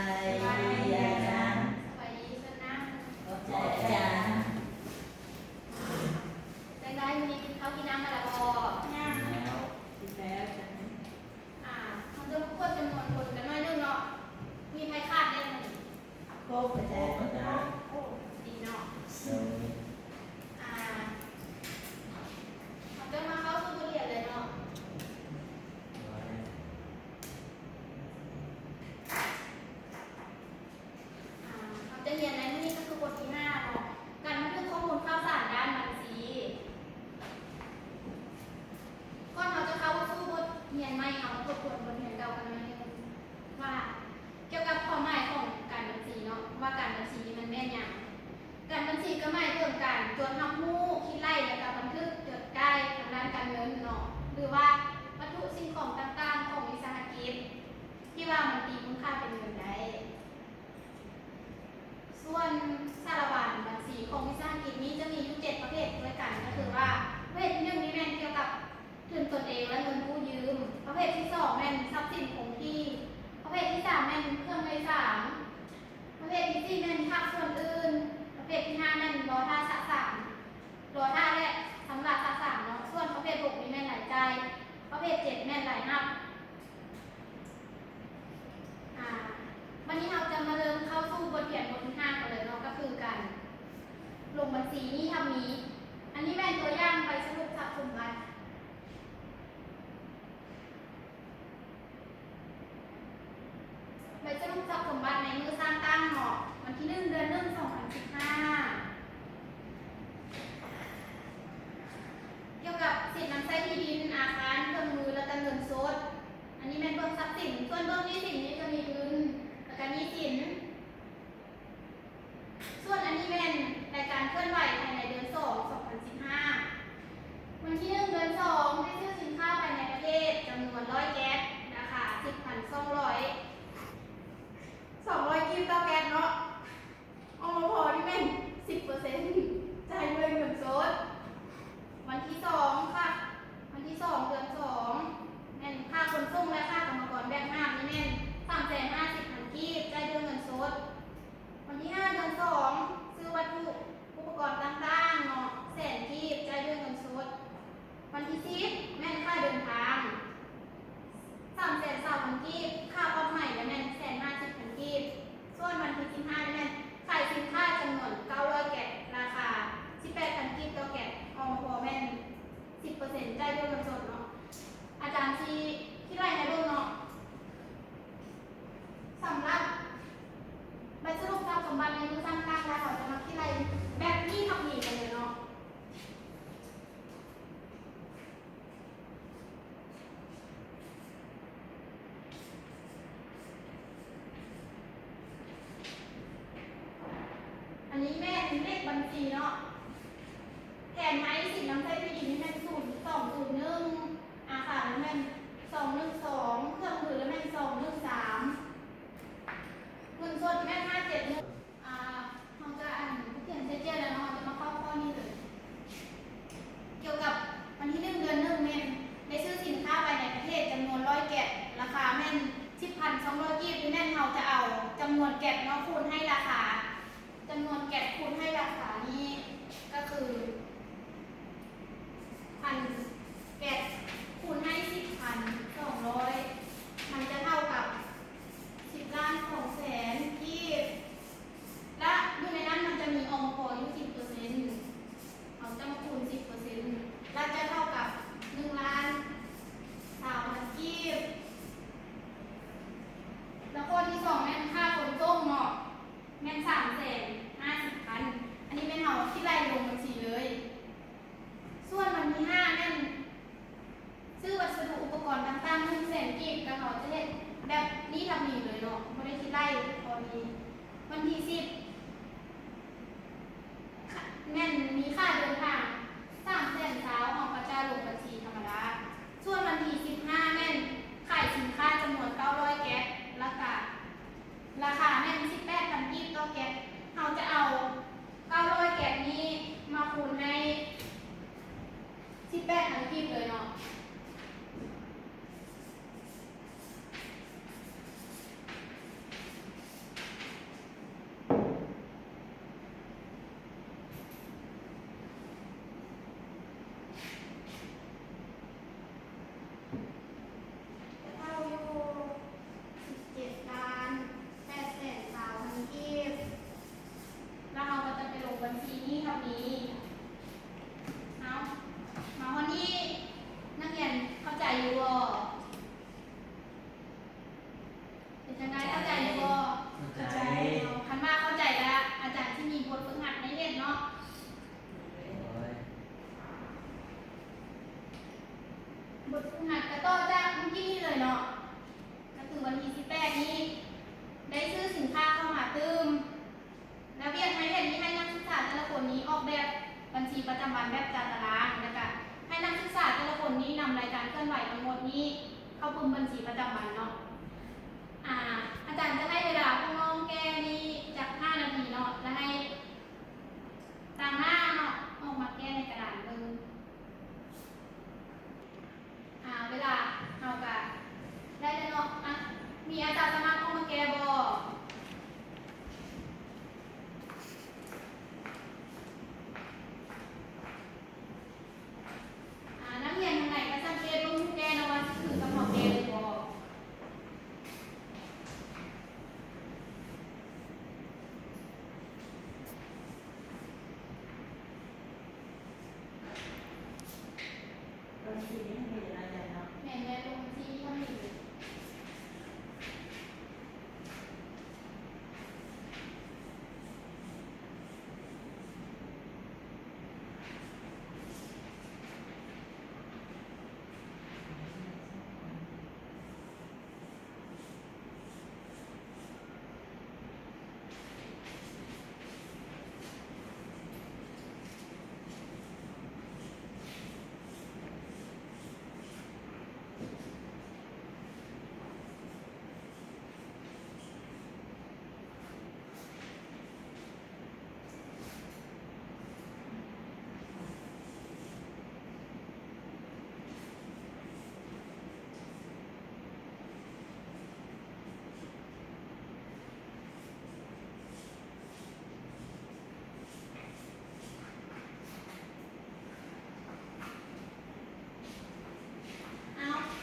บายดีอาจารย์ สบายดีเพื่อนนะ ขอบใจอาจารย์ ได้ได้มีกินข้าวกินน้ำมาแล้วพอ แล้ว ติดแล้วจ้ะ มันจะควบจำนวนคนกันน้อยนึงเนาะมีใครคาดได้ไหม โคกอาจารย์ อาจารย์ โอ้ดีเนาะ โดย เราจะมาเข้าสู่บทเรียนเลยเนาะเราจะเรียนในที่นี้ก็คือบทที่5เนาะการบันทึกข้อมูลข่าวสารด้านบัญชีก่อนเราจะเข้าสู่บทเรียนใหม่เราทบทวนบทเรียนเก่ากันหน่อยนึงว่าเกี่ยวกับความหมายของการบัญชีเนาะว่าการบัญชีมันแม่นอย่างการบัญชีก็หมายถึงการตรวจรับรู้คิดไล่และการบันทึกจดได้ทางด้านการเงินเนาะหรือว่าวัตถุสิ่งของต่างๆของวิสาหกิจที่ว่ามันตีคุณค่าเป็นเงินได้ ส่วนสารบัญบัญชีของวิสาหกิจนี้จะมีอยู่7ประเภทด้วยกันก็คือว่าประเภทที่1นี้แม่นเกี่ยวกับทุนตนเองและเงินกู้ยืมประเภทที่2แม่นทรัพย์สินคงที่ประเภทที่3แม่นเครื่องโดยสารประเภทที่4แม่นภาคส่วนอื่นประเภทที่5แม่นรอท่าสะสางรอท่าและสำหรับสะสางเนาะส่วนประเภท6นี้แม่นหลายใจายประเภท7แม่นหลายนับวันนี้เราจะมาเริ่มเข้าสู่บทเรียนบทที่5กันเลยเนาะก็คือการลงบัญชีนี้ทำนี้ อันนี้แม่นตัวอย่างไปสรุปทรัพย์สมบัติไปสรุปทรัพย์สมบัติในมือสร้างตั้งเนาะวันที่1 เดือน 1 2015เกี่ยวกับสิทธินำใช้ที่ดินอาคารเครื่องมือและก็เงินสดอันนี้แม่นเบื้องทรัพย์สินส่วนเบื้องหนี้สินนี้จะมีเงินและก็หนี้สินส่วนอันนี้แม่นรายการเคลื่อนไหวภายในเดือน2 2015วันที่1 เดือน 2ได้ซื้อสินค้าภายในประเทศจำนวน100แก๊สราคา 10,200 กิโลแก๊สเนาะเอามาพอที่แม่น 10% จ่ายด้วยเงินสดวันที่2ค่ะวันที่2 เดือน 2แม่นค่าขนส่งและค่ากรรมกรแบกหน้านี่แม่น 350,000 กีบจ่ายด้วยเงินสดวันที่5 เดือน 2ซื้อวัตถุอุปกรณ์ต่างๆเนาะ100,000 กีบจ่ายด้วยเงินสดวันที่10แม่นค่าเดินทาง320,000 กีบค่าปรับใหม่และแม่น 150,000 กีบส่วนวันที่15แม่นขายสินค้าจำนวน900แก๊สราคา 18,000 กีบต่อแก๊สออกมาพอแม่น 10% จ่ายด้วยเงินสดเนาะอาจารย์ที่ไล่ให้เบิ่งเนาะสำหรับใบสรุปทรัพย์สมบัติในมือสร้างตั้งแล้วเขาจะมาที่ไล่แบบนี้ทำหนีกันเลยเนาะอันนี้แม่เป็นเลขบัญชีเนาะแทนไม้สินน้ำใจที่ดินนี่แม่น0201อาคารแล้วแม่น212เครื่องมือแล้วแม่น213เงินสดแม่น571เราจะอ่านเขียนเจ๊ๆแล้วเนาะจะมาเข้าข้อนี้เลยเกี่ยวกับวันที่1 เดือน 1แม่นได้ซื้อสินค้าไปในประเทศจำนวน100แก๊สราคาแม่น 10,200 กีบนี่แม่นเราจะเอาจำนวนแก๊สเนาะคูณให้ราคาจำนวนแก๊สคูณให้ราคานี้ก็คือ1,000 แก๊สคูณให้ 10,200 มันจะเท่ากับ10,200,000 กีบและอยู่ในนั้นมันจะมีองค์พออยู่ 10%เราจะมาคูณ 10% และจะเท่ากับ1,300,000 กีบแล้วข้อที่2แม่นค่าขนส่งเนาะแม่น350,000อันนี้แม่นเอาที่ไล่ลงบัญชีเลยส่วนวันที่5แม่นซื้อวัสดุอุปกรณ์ต่างๆ100,000 กีบกันเนาะจะเห็นแบบนี้ทำนี่เลยเนาะไม่ได้ที่ไล่พอนี้วันที่10แม่นมีค่าเดินทาง300,000ของกระจายลงบัญชีธรรมดาส่วนวันที่15แม่นขายสินค้าจำนวน900แก๊สราคาแม่น 18,000 กีบต่อแก๊สเราจะเอา900แก๊สนี้มาคูณให้ 18,000 กีบเลยเนาะ ฝึกหัดกระต่อจากเมื่อกี้นี่เลยเนาะก็คือวันที่18นี้ได้ซื้อสินค้าเข้ามาเติมแล้วเรียกให้เห็นนี้ให้นักศึกษาแต่ละคนนี้ออกแบบบัญชีประจำวันแบบจัดตารางแล้วก็ให้นักศึกษาแต่ละคนนี้นำรายการเคลื่อนไหวทั้งหมดนี้เข้าปึมบัญชีประจำวันเนาะอาจารย์จะให้เวลาพวกน้องแกนี้จาก5 นาทีเนาะและให้ต่างหน้าเนาะออกมาแก้ในกระดานเบิ่งเวลาเอากะได้แล้วเนาะมีอาจารย์สมัครออกมาแก้บ่นักเรียนทางไหนก็สังเกตเบิ่งผู้แก้เนาะว่าถือกำหนดแก้เลยบ่ บางทีไม่มีอะไรเนาะ แม่นแม่ลงที่เขามี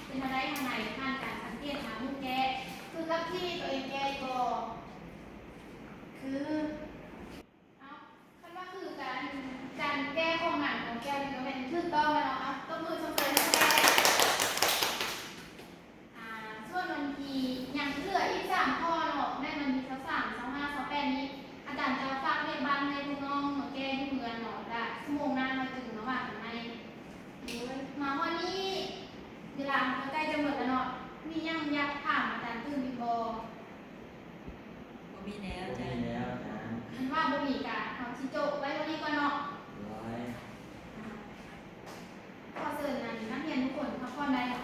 เป็นอะไรทางไหนผ่านการสังเกตหามุกแก้คือกับที่ตัวเองแก้ก็คือคันว่าคือการแก้ของหนังของแก้นี่ก็เป็นถูกต้องแล้วเนาะต้องมือชมเชยให้แก้ส่วนวันที่ยังเหลืออีก3 ข้อเนาะแม่มันมีทั้ง3 25 28นี้อาจารย์จะฝากเลขบ้านให้ลูกน้องมาแก้ที่เมืองเนาะได้ชั่วโมงหน้ามาถึงเนาะว่าทำไมมาวันนี้เวลามันใกล้จะหมดแล้วเนาะมียังอยากถามอาจารย์ตื่นมีบอ ก็มีแล้ว มี จ้ะ แล้วนะ อันว่าบ่มีกะเอาชิโจไว้วันนี้ก่อนเนาะ ร้อย ขอเชิญนักเรียนทุกคนพักผ่อนได้เนาะ